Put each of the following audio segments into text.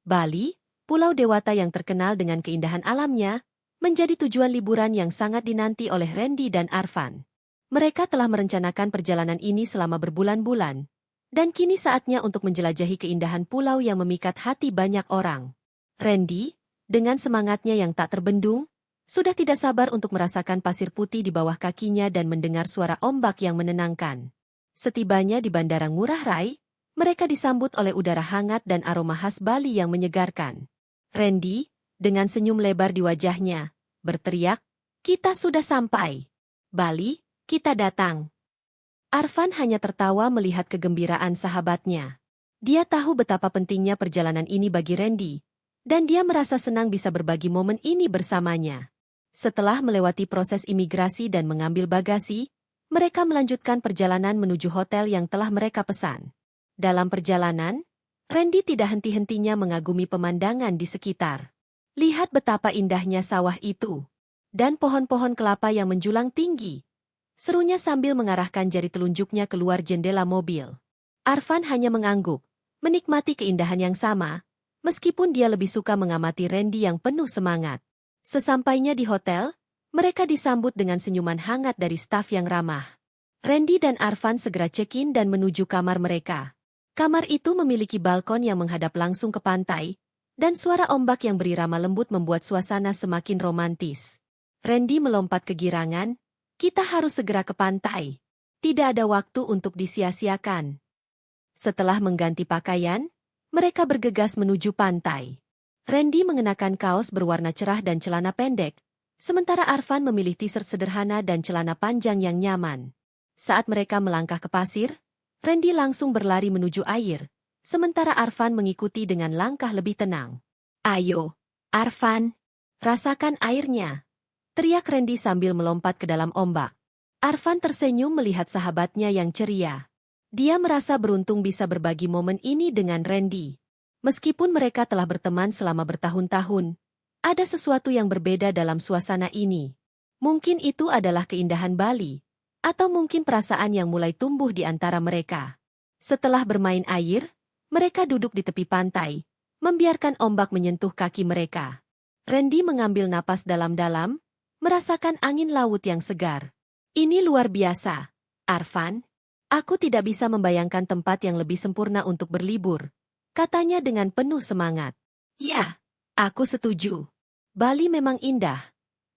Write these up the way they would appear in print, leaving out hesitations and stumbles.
Bali, pulau dewata yang terkenal dengan keindahan alamnya, menjadi tujuan liburan yang sangat dinanti oleh Randy dan Arfan. Mereka telah merencanakan perjalanan ini selama berbulan-bulan, dan kini saatnya untuk menjelajahi keindahan pulau yang memikat hati banyak orang. Randy, dengan semangatnya yang tak terbendung, sudah tidak sabar untuk merasakan pasir putih di bawah kakinya dan mendengar suara ombak yang menenangkan. Setibanya di Bandara Ngurah Rai, mereka disambut oleh udara hangat dan aroma khas Bali yang menyegarkan. Randy, dengan senyum lebar di wajahnya, berteriak, "Kita sudah sampai! Bali, kita datang!" Arfan hanya tertawa melihat kegembiraan sahabatnya. Dia tahu betapa pentingnya perjalanan ini bagi Randy, dan dia merasa senang bisa berbagi momen ini bersamanya. Setelah melewati proses imigrasi dan mengambil bagasi, mereka melanjutkan perjalanan menuju hotel yang telah mereka pesan. Dalam perjalanan, Randy tidak henti-hentinya mengagumi pemandangan di sekitar. Lihat betapa indahnya sawah itu, dan pohon-pohon kelapa yang menjulang tinggi. Serunya sambil mengarahkan jari telunjuknya keluar jendela mobil. Arfan hanya mengangguk, menikmati keindahan yang sama, meskipun dia lebih suka mengamati Randy yang penuh semangat. Sesampainya di hotel, mereka disambut dengan senyuman hangat dari staf yang ramah. Randy dan Arfan segera check-in dan menuju kamar mereka. Kamar itu memiliki balkon yang menghadap langsung ke pantai, dan suara ombak yang berirama lembut membuat suasana semakin romantis. Randy melompat kegirangan, "Kita harus segera ke pantai. Tidak ada waktu untuk disia-siakan." Setelah mengganti pakaian, mereka bergegas menuju pantai. Randy mengenakan kaos berwarna cerah dan celana pendek, sementara Arfan memilih t-shirt sederhana dan celana panjang yang nyaman. Saat mereka melangkah ke pasir, Randy langsung berlari menuju air, sementara Arfan mengikuti dengan langkah lebih tenang. "Ayo, Arfan, rasakan airnya!" teriak Randy sambil melompat ke dalam ombak. Arfan tersenyum melihat sahabatnya yang ceria. Dia merasa beruntung bisa berbagi momen ini dengan Randy. Meskipun mereka telah berteman selama bertahun-tahun, ada sesuatu yang berbeda dalam suasana ini. Mungkin itu adalah keindahan Bali, atau mungkin perasaan yang mulai tumbuh di antara mereka. Setelah bermain air, mereka duduk di tepi pantai, membiarkan ombak menyentuh kaki mereka. Randy mengambil napas dalam-dalam, merasakan angin laut yang segar. "Ini luar biasa, Arfan. Aku tidak bisa membayangkan tempat yang lebih sempurna untuk berlibur," katanya dengan penuh semangat. "Ya, aku setuju. Bali memang indah,"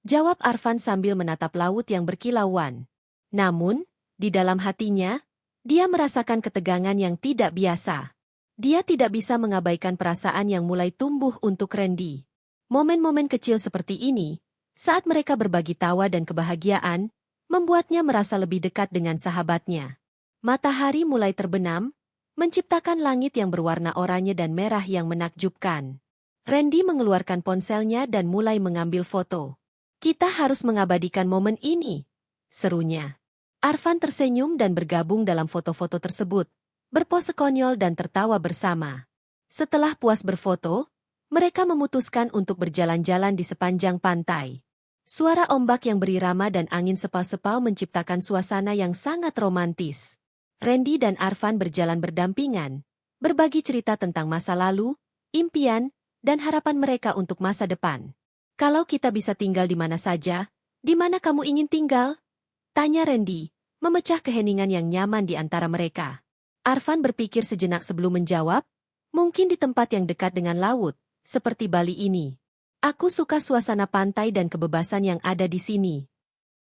jawab Arfan sambil menatap laut yang berkilauan. Namun, di dalam hatinya, dia merasakan ketegangan yang tidak biasa. Dia tidak bisa mengabaikan perasaan yang mulai tumbuh untuk Randy. Momen-momen kecil seperti ini, saat mereka berbagi tawa dan kebahagiaan, membuatnya merasa lebih dekat dengan sahabatnya. Matahari mulai terbenam, menciptakan langit yang berwarna oranye dan merah yang menakjubkan. Randy mengeluarkan ponselnya dan mulai mengambil foto. "Kita harus mengabadikan momen ini," serunya. Arfan tersenyum dan bergabung dalam foto-foto tersebut, berpose konyol dan tertawa bersama. Setelah puas berfoto, mereka memutuskan untuk berjalan-jalan di sepanjang pantai. Suara ombak yang berirama dan angin sepal-sepal menciptakan suasana yang sangat romantis. Randy dan Arfan berjalan berdampingan, berbagi cerita tentang masa lalu, impian, dan harapan mereka untuk masa depan. "Kalau kita bisa tinggal di mana saja, di mana kamu ingin tinggal?" tanya Randy, memecah keheningan yang nyaman di antara mereka. Arfan berpikir sejenak sebelum menjawab, "Mungkin di tempat yang dekat dengan laut, seperti Bali ini. Aku suka suasana pantai dan kebebasan yang ada di sini."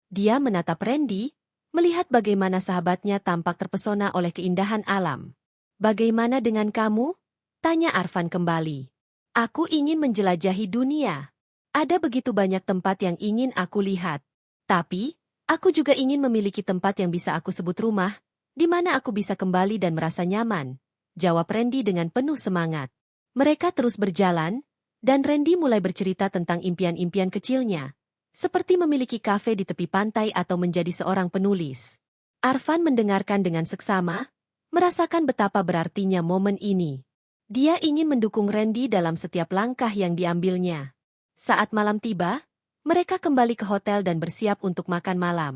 Dia menatap Randy, melihat bagaimana sahabatnya tampak terpesona oleh keindahan alam. "Bagaimana dengan kamu?" tanya Arfan kembali. "Aku ingin menjelajahi dunia. Ada begitu banyak tempat yang ingin aku lihat. Tapi, aku juga ingin memiliki tempat yang bisa aku sebut rumah, di mana aku bisa kembali dan merasa nyaman," jawab Randy dengan penuh semangat. Mereka terus berjalan, dan Randy mulai bercerita tentang impian-impian kecilnya, seperti memiliki kafe di tepi pantai atau menjadi seorang penulis. Arfan mendengarkan dengan seksama, merasakan betapa berartinya momen ini. Dia ingin mendukung Randy dalam setiap langkah yang diambilnya. Saat malam tiba, mereka kembali ke hotel dan bersiap untuk makan malam.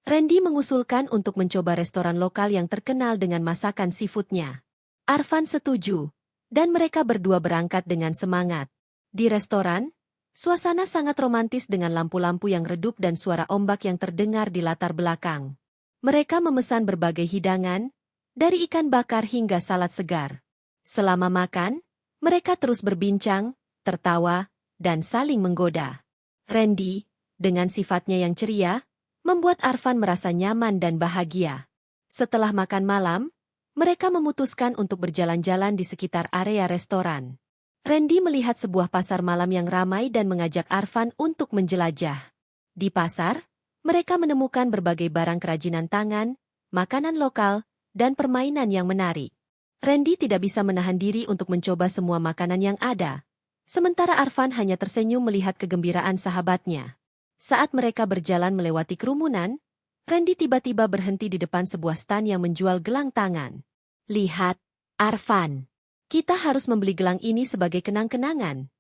Randy mengusulkan untuk mencoba restoran lokal yang terkenal dengan masakan seafoodnya. Arfan setuju, dan mereka berdua berangkat dengan semangat. Di restoran, suasana sangat romantis dengan lampu-lampu yang redup dan suara ombak yang terdengar di latar belakang. Mereka memesan berbagai hidangan, dari ikan bakar hingga salad segar. Selama makan, mereka terus berbincang, tertawa, dan saling menggoda. Randy, dengan sifatnya yang ceria, membuat Arfan merasa nyaman dan bahagia. Setelah makan malam, mereka memutuskan untuk berjalan-jalan di sekitar area restoran. Randy melihat sebuah pasar malam yang ramai dan mengajak Arfan untuk menjelajah. Di pasar, mereka menemukan berbagai barang kerajinan tangan, makanan lokal, dan permainan yang menarik. Randy tidak bisa menahan diri untuk mencoba semua makanan yang ada. Sementara Arfan hanya tersenyum melihat kegembiraan sahabatnya. Saat mereka berjalan melewati kerumunan, Randy tiba-tiba berhenti di depan sebuah stan yang menjual gelang tangan. Lihat, Arfan. Kita harus membeli gelang ini sebagai kenang-kenangan.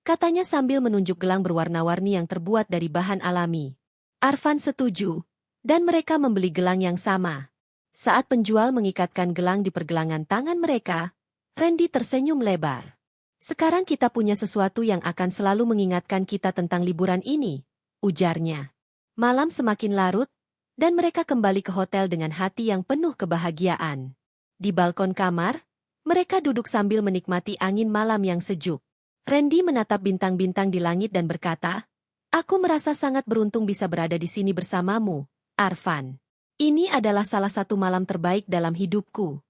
Katanya sambil menunjuk gelang berwarna-warni yang terbuat dari bahan alami. Arfan setuju, dan mereka membeli gelang yang sama. Saat penjual mengikatkan gelang di pergelangan tangan mereka, Randy tersenyum lebar. Sekarang kita punya sesuatu yang akan selalu mengingatkan kita tentang liburan ini, ujarnya. Malam semakin larut, dan mereka kembali ke hotel dengan hati yang penuh kebahagiaan. Di balkon kamar, mereka duduk sambil menikmati angin malam yang sejuk. Randy menatap bintang-bintang di langit dan berkata, "Aku merasa sangat beruntung bisa berada di sini bersamamu, Arfan. Ini adalah salah satu malam terbaik dalam hidupku."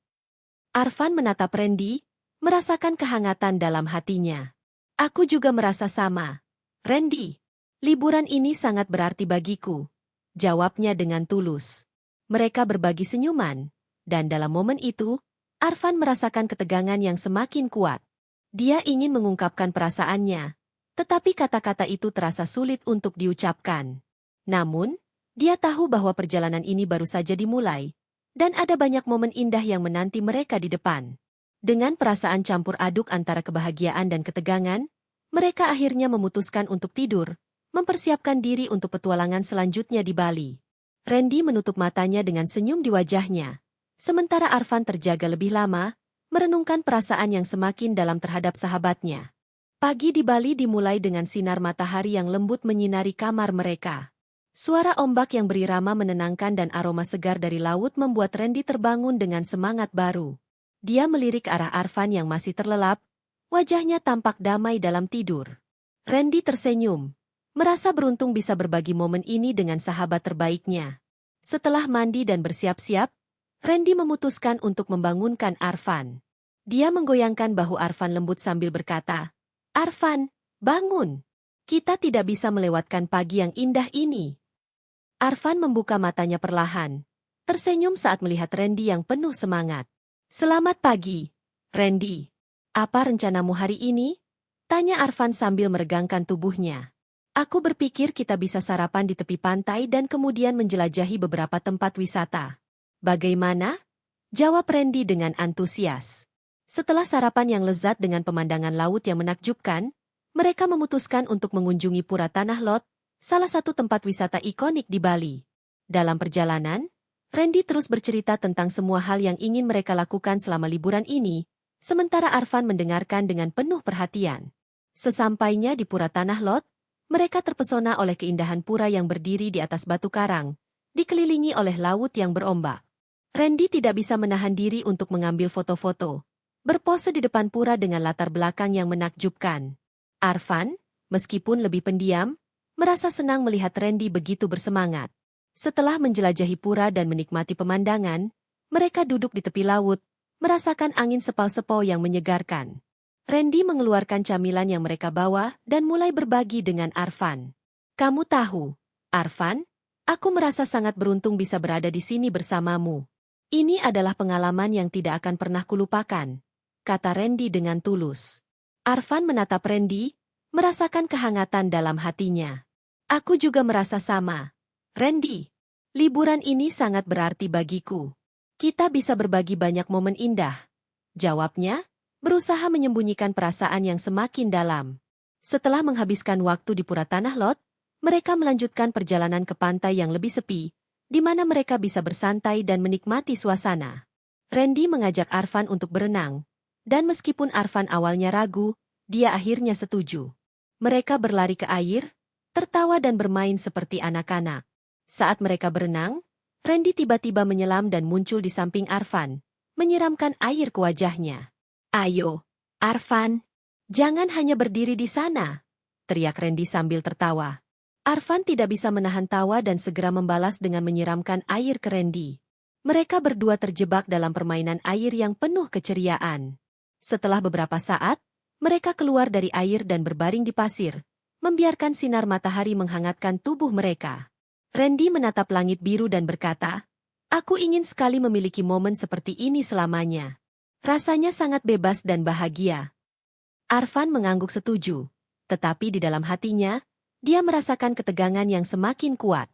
Arfan menatap Randy, merasakan kehangatan dalam hatinya. "Aku juga merasa sama, Randy. Liburan ini sangat berarti bagiku," jawabnya dengan tulus. Mereka berbagi senyuman, dan dalam momen itu, Arfan merasakan ketegangan yang semakin kuat. Dia ingin mengungkapkan perasaannya, tetapi kata-kata itu terasa sulit untuk diucapkan. Namun, dia tahu bahwa perjalanan ini baru saja dimulai, dan ada banyak momen indah yang menanti mereka di depan. Dengan perasaan campur aduk antara kebahagiaan dan ketegangan, mereka akhirnya memutuskan untuk tidur, mempersiapkan diri untuk petualangan selanjutnya di Bali. Randy menutup matanya dengan senyum di wajahnya, sementara Arfan terjaga lebih lama, merenungkan perasaan yang semakin dalam terhadap sahabatnya. Pagi di Bali dimulai dengan sinar matahari yang lembut menyinari kamar mereka. Suara ombak yang berirama menenangkan dan aroma segar dari laut membuat Randy terbangun dengan semangat baru. Dia melirik ke arah Arfan yang masih terlelap, wajahnya tampak damai dalam tidur. Randy tersenyum, merasa beruntung bisa berbagi momen ini dengan sahabat terbaiknya. Setelah mandi dan bersiap-siap, Randy memutuskan untuk membangunkan Arfan. Dia menggoyangkan bahu Arfan lembut sambil berkata, "Arfan, bangun. Kita tidak bisa melewatkan pagi yang indah ini." Arfan membuka matanya perlahan, tersenyum saat melihat Randy yang penuh semangat. "Selamat pagi, Randy. Apa rencanamu hari ini?" tanya Arfan sambil meregangkan tubuhnya. "Aku berpikir kita bisa sarapan di tepi pantai dan kemudian menjelajahi beberapa tempat wisata. Bagaimana?" jawab Randy dengan antusias. Setelah sarapan yang lezat dengan pemandangan laut yang menakjubkan, mereka memutuskan untuk mengunjungi Pura Tanah Lot, salah satu tempat wisata ikonik di Bali. Dalam perjalanan, Randy terus bercerita tentang semua hal yang ingin mereka lakukan selama liburan ini, sementara Arfan mendengarkan dengan penuh perhatian. Sesampainya di Pura Tanah Lot, mereka terpesona oleh keindahan pura yang berdiri di atas batu karang, dikelilingi oleh laut yang berombak. Randy tidak bisa menahan diri untuk mengambil foto-foto, berpose di depan pura dengan latar belakang yang menakjubkan. Arfan, meskipun lebih pendiam, merasa senang melihat Randy begitu bersemangat. Setelah menjelajahi pura dan menikmati pemandangan, mereka duduk di tepi laut, merasakan angin sepau-sepau yang menyegarkan. Randy mengeluarkan camilan yang mereka bawa dan mulai berbagi dengan Arfan. "Kamu tahu, Arfan, aku merasa sangat beruntung bisa berada di sini bersamamu. Ini adalah pengalaman yang tidak akan pernah kulupakan," kata Randy dengan tulus. Arfan menatap Randy, merasakan kehangatan dalam hatinya. "Aku juga merasa sama, Randy. Liburan ini sangat berarti bagiku. Kita bisa berbagi banyak momen indah," jawabnya, berusaha menyembunyikan perasaan yang semakin dalam. Setelah menghabiskan waktu di Pura Tanah Lot, mereka melanjutkan perjalanan ke pantai yang lebih sepi, di mana mereka bisa bersantai dan menikmati suasana. Randy mengajak Arfan untuk berenang, Dan meskipun Arfan awalnya ragu, dia akhirnya setuju. Mereka berlari ke air, tertawa dan bermain seperti anak-anak. Saat mereka berenang, Randy tiba-tiba menyelam dan muncul di samping Arfan, menyiramkan air ke wajahnya. "Ayo, Arfan, jangan hanya berdiri di sana," teriak Randy sambil tertawa. Arfan tidak bisa menahan tawa dan segera membalas dengan menyiramkan air ke Randy. Mereka berdua terjebak dalam permainan air yang penuh keceriaan. Setelah beberapa saat, mereka keluar dari air dan berbaring di pasir, membiarkan sinar matahari menghangatkan tubuh mereka. Randy menatap langit biru dan berkata, "Aku ingin sekali memiliki momen seperti ini selamanya. Rasanya sangat bebas dan bahagia." Arfan mengangguk setuju, tetapi di dalam hatinya, dia merasakan ketegangan yang semakin kuat.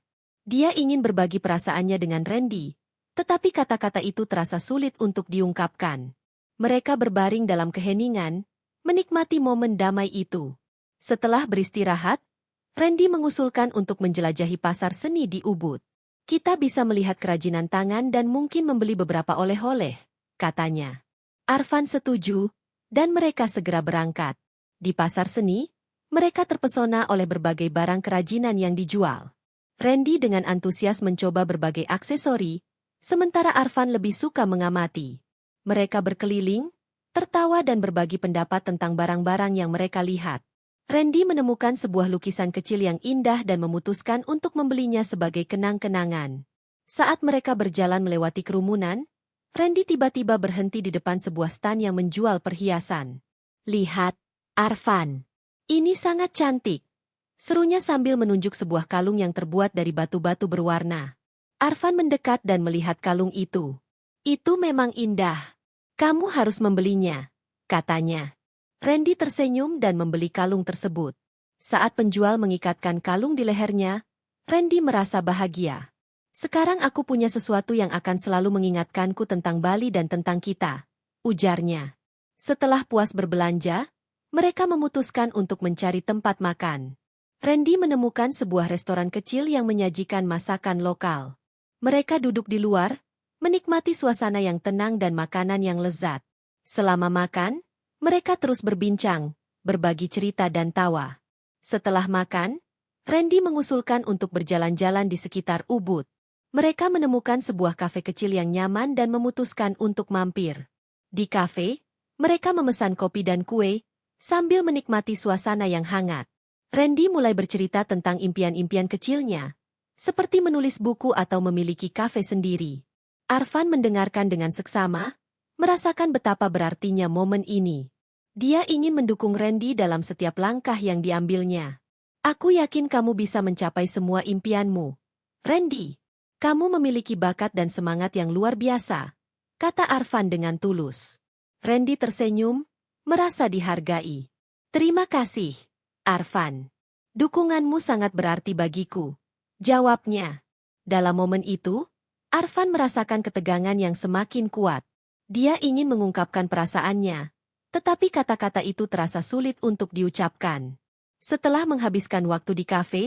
Dia ingin berbagi perasaannya dengan Randy, tetapi kata-kata itu terasa sulit untuk diungkapkan. Mereka berbaring dalam keheningan, menikmati momen damai itu. Setelah beristirahat, Randy mengusulkan untuk menjelajahi pasar seni di Ubud. "Kita bisa melihat kerajinan tangan dan mungkin membeli beberapa oleh-oleh," katanya. Arfan setuju, dan mereka segera berangkat. Di pasar seni, mereka terpesona oleh berbagai barang kerajinan yang dijual. Randy dengan antusias mencoba berbagai aksesori, sementara Arfan lebih suka mengamati. Mereka berkeliling, tertawa dan berbagi pendapat tentang barang-barang yang mereka lihat. Randy menemukan sebuah lukisan kecil yang indah dan memutuskan untuk membelinya sebagai kenang-kenangan. Saat mereka berjalan melewati kerumunan, Randy tiba-tiba berhenti di depan sebuah stan yang menjual perhiasan. "Lihat, Arfan. Ini sangat cantik," serunya sambil menunjuk sebuah kalung yang terbuat dari batu-batu berwarna. Arfan mendekat dan melihat kalung itu. "Itu memang indah. Kamu harus membelinya," katanya. Randy tersenyum dan membeli kalung tersebut. Saat penjual mengikatkan kalung di lehernya, Randy merasa bahagia. "Sekarang aku punya sesuatu yang akan selalu mengingatkanku tentang Bali dan tentang kita," ujarnya. Setelah puas berbelanja, mereka memutuskan untuk mencari tempat makan. Randy menemukan sebuah restoran kecil yang menyajikan masakan lokal. Mereka duduk di luar, menikmati suasana yang tenang dan makanan yang lezat. Selama makan, mereka terus berbincang, berbagi cerita dan tawa. Setelah makan, Randy mengusulkan untuk berjalan-jalan di sekitar Ubud. Mereka menemukan sebuah kafe kecil yang nyaman dan memutuskan untuk mampir. Di kafe, mereka memesan kopi dan kue, sambil menikmati suasana yang hangat. Randy mulai bercerita tentang impian-impian kecilnya, seperti menulis buku atau memiliki kafe sendiri. Arfan mendengarkan dengan seksama, merasakan betapa berartinya momen ini. Dia ingin mendukung Randy dalam setiap langkah yang diambilnya. "Aku yakin kamu bisa mencapai semua impianmu, Randy. Kamu memiliki bakat dan semangat yang luar biasa," kata Arfan dengan tulus. Randy tersenyum, merasa dihargai. "Terima kasih, Arfan. Dukunganmu sangat berarti bagiku," jawabnya. Dalam momen itu, Arfan merasakan ketegangan yang semakin kuat. Dia ingin mengungkapkan perasaannya, tetapi kata-kata itu terasa sulit untuk diucapkan. Setelah menghabiskan waktu di kafe,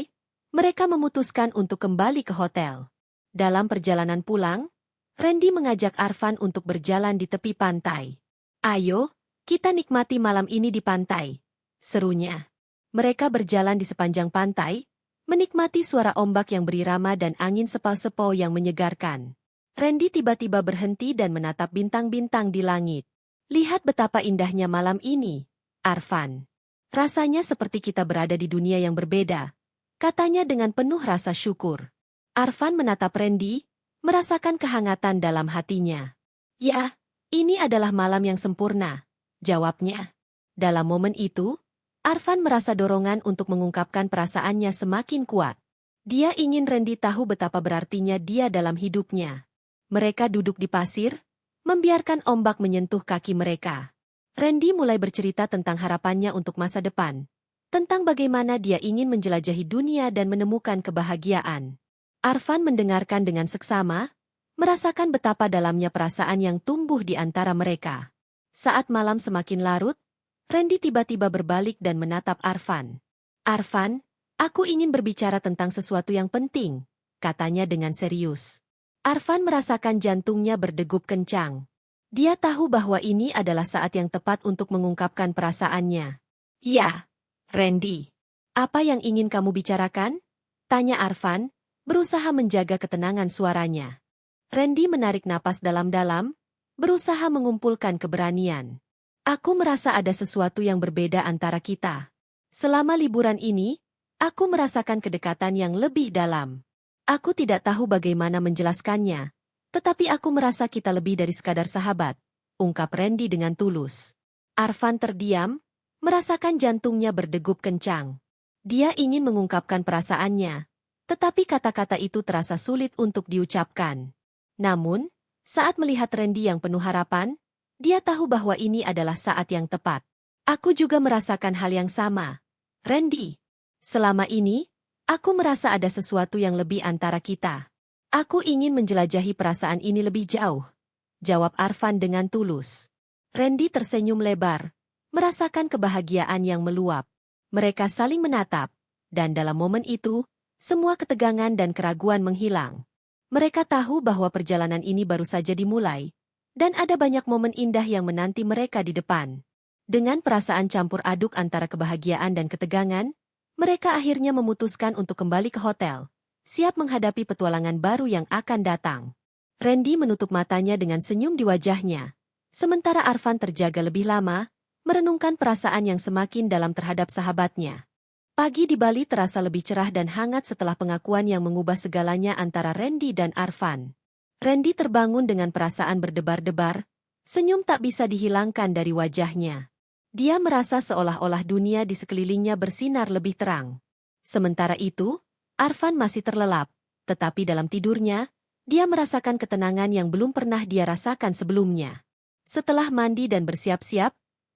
mereka memutuskan untuk kembali ke hotel. Dalam perjalanan pulang, Randy mengajak Arfan untuk berjalan di tepi pantai. "Ayo, kita nikmati malam ini di pantai," serunya. Mereka berjalan di sepanjang pantai, menikmati suara ombak yang berirama dan angin sepau-sepau yang menyegarkan. Randy tiba-tiba berhenti dan menatap bintang-bintang di langit. "Lihat betapa indahnya malam ini, Arfan. Rasanya seperti kita berada di dunia yang berbeda," katanya dengan penuh rasa syukur. Arfan menatap Randy, merasakan kehangatan dalam hatinya. "Ya, ini adalah malam yang sempurna," jawabnya. Dalam momen itu, Arfan merasa dorongan untuk mengungkapkan perasaannya semakin kuat. Dia ingin Randy tahu betapa berartinya dia dalam hidupnya. Mereka duduk di pasir, membiarkan ombak menyentuh kaki mereka. Randy mulai bercerita tentang harapannya untuk masa depan, tentang bagaimana dia ingin menjelajahi dunia dan menemukan kebahagiaan. Arfan mendengarkan dengan seksama, merasakan betapa dalamnya perasaan yang tumbuh di antara mereka. Saat malam semakin larut, Randy tiba-tiba berbalik dan menatap Arfan. "Arfan, aku ingin berbicara tentang sesuatu yang penting," katanya dengan serius. Arfan merasakan jantungnya berdegup kencang. Dia tahu bahwa ini adalah saat yang tepat untuk mengungkapkan perasaannya. Ya, Randy. Apa yang ingin kamu bicarakan? Tanya Arfan, berusaha menjaga ketenangan suaranya. Randy menarik napas dalam-dalam, berusaha mengumpulkan keberanian. Aku merasa ada sesuatu yang berbeda antara kita. Selama liburan ini, aku merasakan kedekatan yang lebih dalam. Aku tidak tahu bagaimana menjelaskannya, tetapi aku merasa kita lebih dari sekadar sahabat, ungkap Randy dengan tulus. Arfan terdiam, merasakan jantungnya berdegup kencang. Dia ingin mengungkapkan perasaannya, tetapi kata-kata itu terasa sulit untuk diucapkan. Namun, saat melihat Randy yang penuh harapan, dia tahu bahwa ini adalah saat yang tepat. Aku juga merasakan hal yang sama. Randy, selama ini, aku merasa ada sesuatu yang lebih antara kita. Aku ingin menjelajahi perasaan ini lebih jauh, jawab Arfan dengan tulus. Randy tersenyum lebar, merasakan kebahagiaan yang meluap. Mereka saling menatap, dan dalam momen itu, semua ketegangan dan keraguan menghilang. Mereka tahu bahwa perjalanan ini baru saja dimulai, dan ada banyak momen indah yang menanti mereka di depan. Dengan perasaan campur aduk antara kebahagiaan dan ketegangan, mereka akhirnya memutuskan untuk kembali ke hotel, siap menghadapi petualangan baru yang akan datang. Randy menutup matanya dengan senyum di wajahnya, sementara Arfan terjaga lebih lama, merenungkan perasaan yang semakin dalam terhadap sahabatnya. Pagi di Bali terasa lebih cerah dan hangat setelah pengakuan yang mengubah segalanya antara Randy dan Arfan. Randy terbangun dengan perasaan berdebar-debar, senyum tak bisa dihilangkan dari wajahnya. Dia merasa seolah-olah dunia di sekelilingnya bersinar lebih terang. Sementara itu, Arfan masih terlelap, tetapi dalam tidurnya, dia merasakan ketenangan yang belum pernah dia rasakan sebelumnya. Setelah mandi dan bersiap-siap,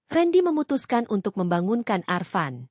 Randy memutuskan untuk membangunkan Arfan.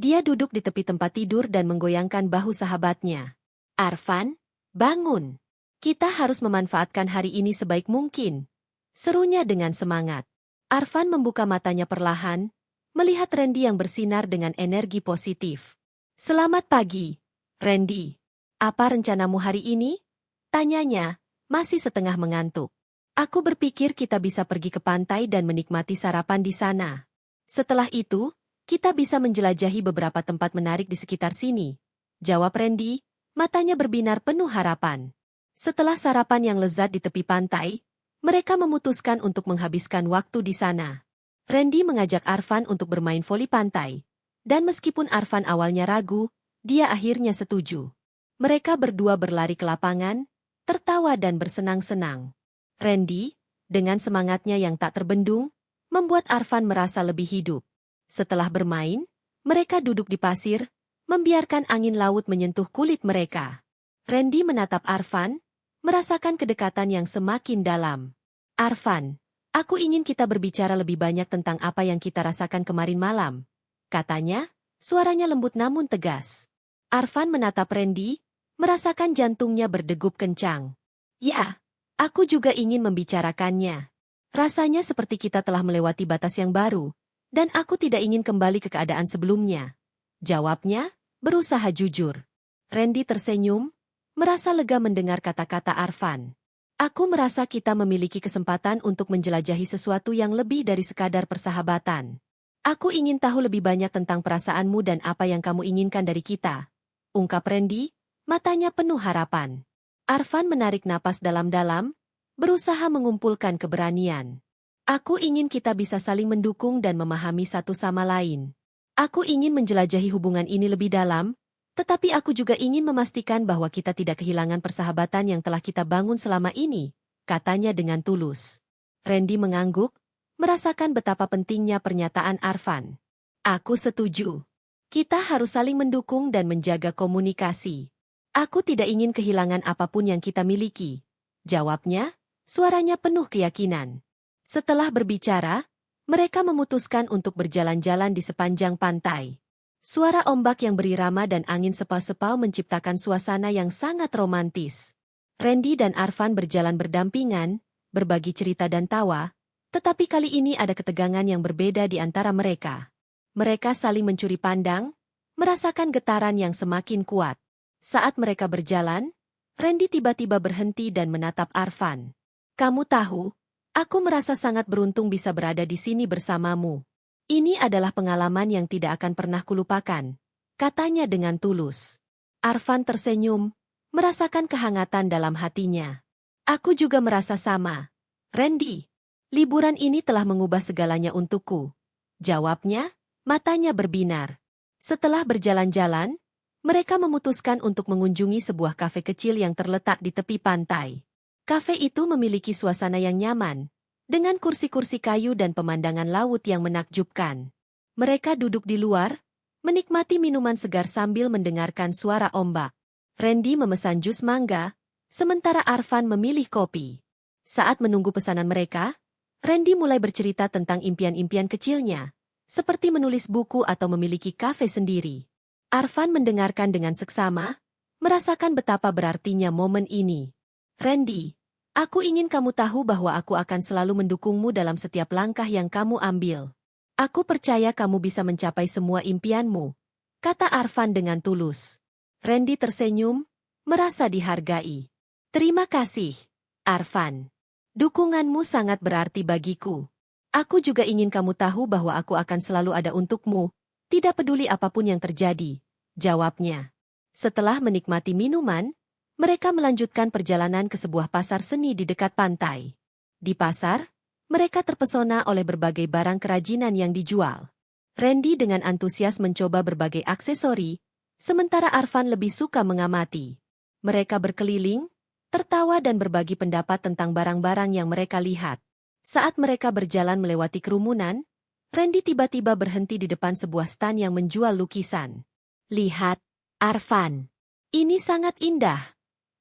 Dia duduk di tepi tempat tidur dan menggoyangkan bahu sahabatnya. Arfan, bangun! Kita harus memanfaatkan hari ini sebaik mungkin, serunya dengan semangat. Arfan membuka matanya perlahan, melihat Randy yang bersinar dengan energi positif. Selamat pagi, Randy. Apa rencanamu hari ini? Tanyanya, masih setengah mengantuk. Aku berpikir kita bisa pergi ke pantai dan menikmati sarapan di sana. Setelah itu, kita bisa menjelajahi beberapa tempat menarik di sekitar sini, jawab Randy, matanya berbinar penuh harapan. Setelah sarapan yang lezat di tepi pantai, mereka memutuskan untuk menghabiskan waktu di sana. Randy mengajak Arfan untuk bermain voli pantai, dan meskipun Arfan awalnya ragu, dia akhirnya setuju. Mereka berdua berlari ke lapangan, tertawa dan bersenang-senang. Randy, dengan semangatnya yang tak terbendung, membuat Arfan merasa lebih hidup. Setelah bermain, mereka duduk di pasir, membiarkan angin laut menyentuh kulit mereka. Randy menatap Arfan, merasakan kedekatan yang semakin dalam. Arfan, aku ingin kita berbicara lebih banyak tentang apa yang kita rasakan kemarin malam, katanya, suaranya lembut namun tegas. Arfan menatap Randy, merasakan jantungnya berdegup kencang. Ya, aku juga ingin membicarakannya. Rasanya seperti kita telah melewati batas yang baru, dan aku tidak ingin kembali ke keadaan sebelumnya. Jawabnya, berusaha jujur. Randy tersenyum, merasa lega mendengar kata-kata Arfan. Aku merasa kita memiliki kesempatan untuk menjelajahi sesuatu yang lebih dari sekadar persahabatan. Aku ingin tahu lebih banyak tentang perasaanmu dan apa yang kamu inginkan dari kita, ungkap Randy, matanya penuh harapan. Arfan menarik napas dalam-dalam, berusaha mengumpulkan keberanian. Aku ingin kita bisa saling mendukung dan memahami satu sama lain. Aku ingin menjelajahi hubungan ini lebih dalam, tetapi aku juga ingin memastikan bahwa kita tidak kehilangan persahabatan yang telah kita bangun selama ini, katanya dengan tulus. Randy mengangguk, merasakan betapa pentingnya pernyataan Arfan. Aku setuju. Kita harus saling mendukung dan menjaga komunikasi. Aku tidak ingin kehilangan apapun yang kita miliki, jawabnya, suaranya penuh keyakinan. Setelah berbicara, mereka memutuskan untuk berjalan-jalan di sepanjang pantai. Suara ombak yang berirama dan angin sepau-sepau menciptakan suasana yang sangat romantis. Randy dan Arfan berjalan berdampingan, berbagi cerita dan tawa, tetapi kali ini ada ketegangan yang berbeda di antara mereka. Mereka saling mencuri pandang, merasakan getaran yang semakin kuat. Saat mereka berjalan, Randy tiba-tiba berhenti dan menatap Arfan. Kamu tahu, Aku merasa sangat beruntung bisa berada di sini bersamamu. Ini adalah pengalaman yang tidak akan pernah kulupakan, katanya dengan tulus. Arfan tersenyum, merasakan kehangatan dalam hatinya. Aku juga merasa sama. Randy, liburan ini telah mengubah segalanya untukku. Jawabnya, matanya berbinar. Setelah berjalan-jalan, mereka memutuskan untuk mengunjungi sebuah kafe kecil yang terletak di tepi pantai. Kafe itu memiliki suasana yang nyaman, dengan kursi-kursi kayu dan pemandangan laut yang menakjubkan. Mereka duduk di luar, menikmati minuman segar sambil mendengarkan suara ombak. Randy memesan jus mangga, sementara Arfan memilih kopi. Saat menunggu pesanan mereka, Randy mulai bercerita tentang impian-impian kecilnya, seperti menulis buku atau memiliki kafe sendiri. Arfan mendengarkan dengan seksama, merasakan betapa berartinya momen ini. Randy, aku ingin kamu tahu bahwa aku akan selalu mendukungmu dalam setiap langkah yang kamu ambil. Aku percaya kamu bisa mencapai semua impianmu, kata Arfan dengan tulus. Randy tersenyum, merasa dihargai. Terima kasih, Arfan. Dukunganmu sangat berarti bagiku. Aku juga ingin kamu tahu bahwa aku akan selalu ada untukmu, tidak peduli apapun yang terjadi, jawabnya. Setelah menikmati minuman, mereka melanjutkan perjalanan ke sebuah pasar seni di dekat pantai. Di pasar, mereka terpesona oleh berbagai barang kerajinan yang dijual. Randy dengan antusias mencoba berbagai aksesori, sementara Arfan lebih suka mengamati. Mereka berkeliling, tertawa dan berbagi pendapat tentang barang-barang yang mereka lihat. Saat mereka berjalan melewati kerumunan, Randy tiba-tiba berhenti di depan sebuah stan yang menjual lukisan. Lihat, Arfan. Ini sangat indah.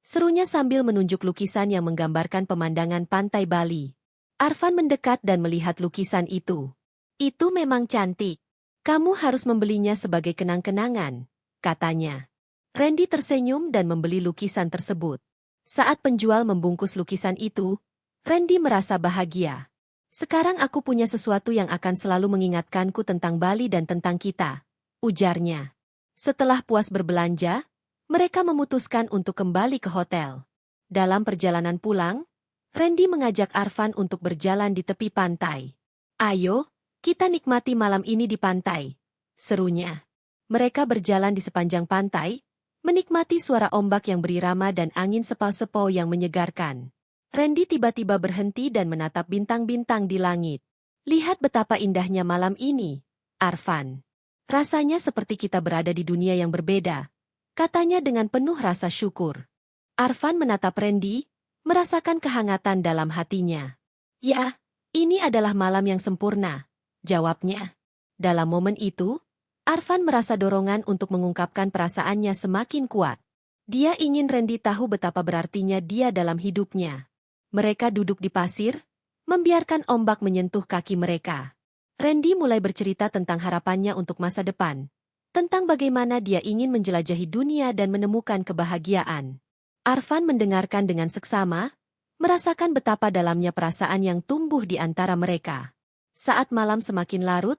Serunya sambil menunjuk lukisan yang menggambarkan pemandangan pantai Bali. Arfan mendekat dan melihat lukisan itu. Itu memang cantik. Kamu harus membelinya sebagai kenang-kenangan, katanya. Randy tersenyum dan membeli lukisan tersebut. Saat penjual membungkus lukisan itu, Randy merasa bahagia. Sekarang aku punya sesuatu yang akan selalu mengingatkanku tentang Bali dan tentang kita, ujarnya. Setelah puas berbelanja, mereka memutuskan untuk kembali ke hotel. Dalam perjalanan pulang, Randy mengajak Arfan untuk berjalan di tepi pantai. Ayo, kita nikmati malam ini di pantai, serunya. Mereka berjalan di sepanjang pantai, menikmati suara ombak yang berirama dan angin sepau-sepau yang menyegarkan. Randy tiba-tiba berhenti dan menatap bintang-bintang di langit. Lihat betapa indahnya malam ini, Arfan. Rasanya seperti kita berada di dunia yang berbeda, katanya dengan penuh rasa syukur. Arfan menatap Randy, merasakan kehangatan dalam hatinya. Ya, ini adalah malam yang sempurna, jawabnya. Dalam momen itu, Arfan merasa dorongan untuk mengungkapkan perasaannya semakin kuat. Dia ingin Randy tahu betapa berartinya dia dalam hidupnya. Mereka duduk di pasir, membiarkan ombak menyentuh kaki mereka. Randy mulai bercerita tentang harapannya untuk masa depan, tentang bagaimana dia ingin menjelajahi dunia dan menemukan kebahagiaan. Arfan mendengarkan dengan seksama, merasakan betapa dalamnya perasaan yang tumbuh di antara mereka. Saat malam semakin larut,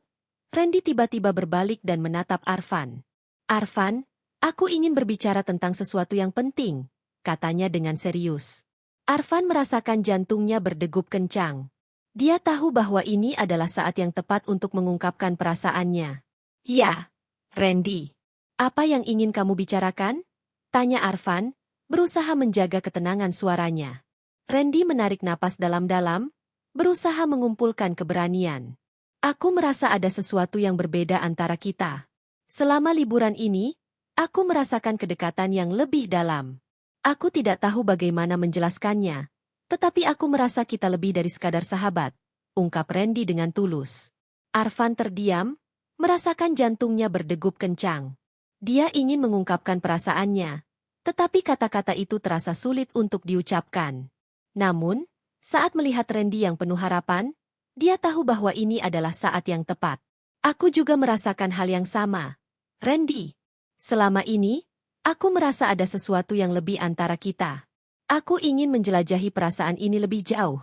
Randy tiba-tiba berbalik dan menatap Arfan. Arfan, aku ingin berbicara tentang sesuatu yang penting, katanya dengan serius. Arfan merasakan jantungnya berdegup kencang. Dia tahu bahwa ini adalah saat yang tepat untuk mengungkapkan perasaannya. Ya, Randy. Apa yang ingin kamu bicarakan? Tanya Arfan, berusaha menjaga ketenangan suaranya. Randy menarik napas dalam-dalam, berusaha mengumpulkan keberanian. Aku merasa ada sesuatu yang berbeda antara kita. Selama liburan ini, aku merasakan kedekatan yang lebih dalam. Aku tidak tahu bagaimana menjelaskannya, tetapi aku merasa kita lebih dari sekadar sahabat, ungkap Randy dengan tulus. Arfan terdiam, merasakan jantungnya berdegup kencang. Dia ingin mengungkapkan perasaannya, tetapi kata-kata itu terasa sulit untuk diucapkan. Namun, saat melihat Randy yang penuh harapan, dia tahu bahwa ini adalah saat yang tepat. Aku juga merasakan hal yang sama. Randy, selama ini, aku merasa ada sesuatu yang lebih antara kita. Aku ingin menjelajahi perasaan ini lebih jauh,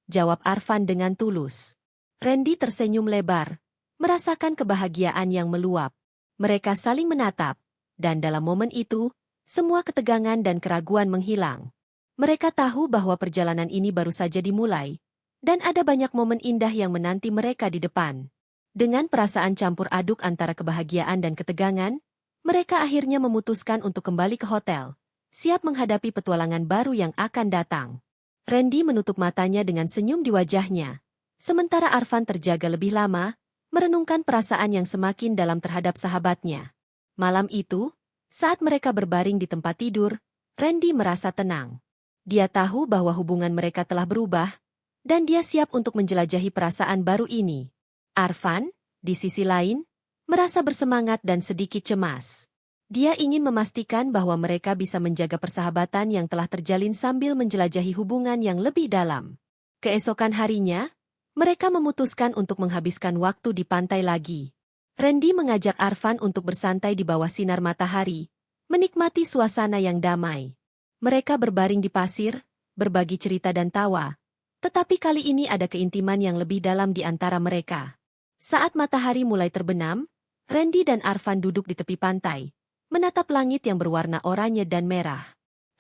jawab Arfan dengan tulus. Randy tersenyum lebar, merasakan kebahagiaan yang meluap. Mereka saling menatap, dan dalam momen itu, semua ketegangan dan keraguan menghilang. Mereka tahu bahwa perjalanan ini baru saja dimulai, Dan ada banyak momen indah yang menanti mereka di depan. Dengan perasaan campur aduk antara kebahagiaan dan ketegangan, mereka akhirnya memutuskan untuk kembali ke hotel, siap menghadapi petualangan baru yang akan datang. Randy menutup matanya dengan senyum di wajahnya, sementara Arvan terjaga lebih lama, merenungkan perasaan yang semakin dalam terhadap sahabatnya. Malam itu, saat mereka berbaring di tempat tidur, Randy merasa tenang. Dia tahu bahwa hubungan mereka telah berubah, dan dia siap untuk menjelajahi perasaan baru ini. Arvan, di sisi lain, merasa bersemangat dan sedikit cemas. Dia ingin memastikan bahwa mereka bisa menjaga persahabatan yang telah terjalin sambil menjelajahi hubungan yang lebih dalam. Keesokan harinya, mereka memutuskan untuk menghabiskan waktu di pantai lagi. Randy mengajak Arvan untuk bersantai di bawah sinar matahari, menikmati suasana yang damai. Mereka berbaring di pasir, berbagi cerita dan tawa. Tetapi kali ini ada keintiman yang lebih dalam di antara mereka. Saat matahari mulai terbenam, Randy dan Arvan duduk di tepi pantai, menatap langit yang berwarna oranye dan merah.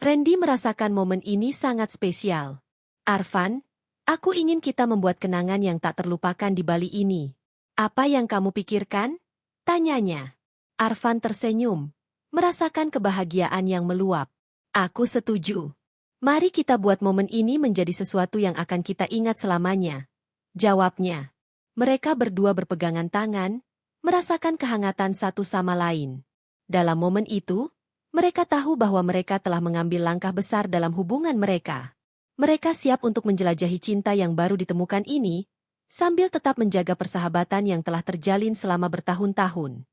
Randy merasakan momen ini sangat spesial. Arvan, aku ingin kita membuat kenangan yang tak terlupakan di Bali ini. Apa yang kamu pikirkan? Tanyanya. Arvan tersenyum, merasakan kebahagiaan yang meluap. Aku setuju. Mari kita buat momen ini menjadi sesuatu yang akan kita ingat selamanya. Jawabnya. Mereka berdua berpegangan tangan, merasakan kehangatan satu sama lain. Dalam momen itu, mereka tahu bahwa mereka telah mengambil langkah besar dalam hubungan mereka. Mereka siap untuk menjelajahi cinta yang baru ditemukan ini, sambil tetap menjaga persahabatan yang telah terjalin selama bertahun-tahun.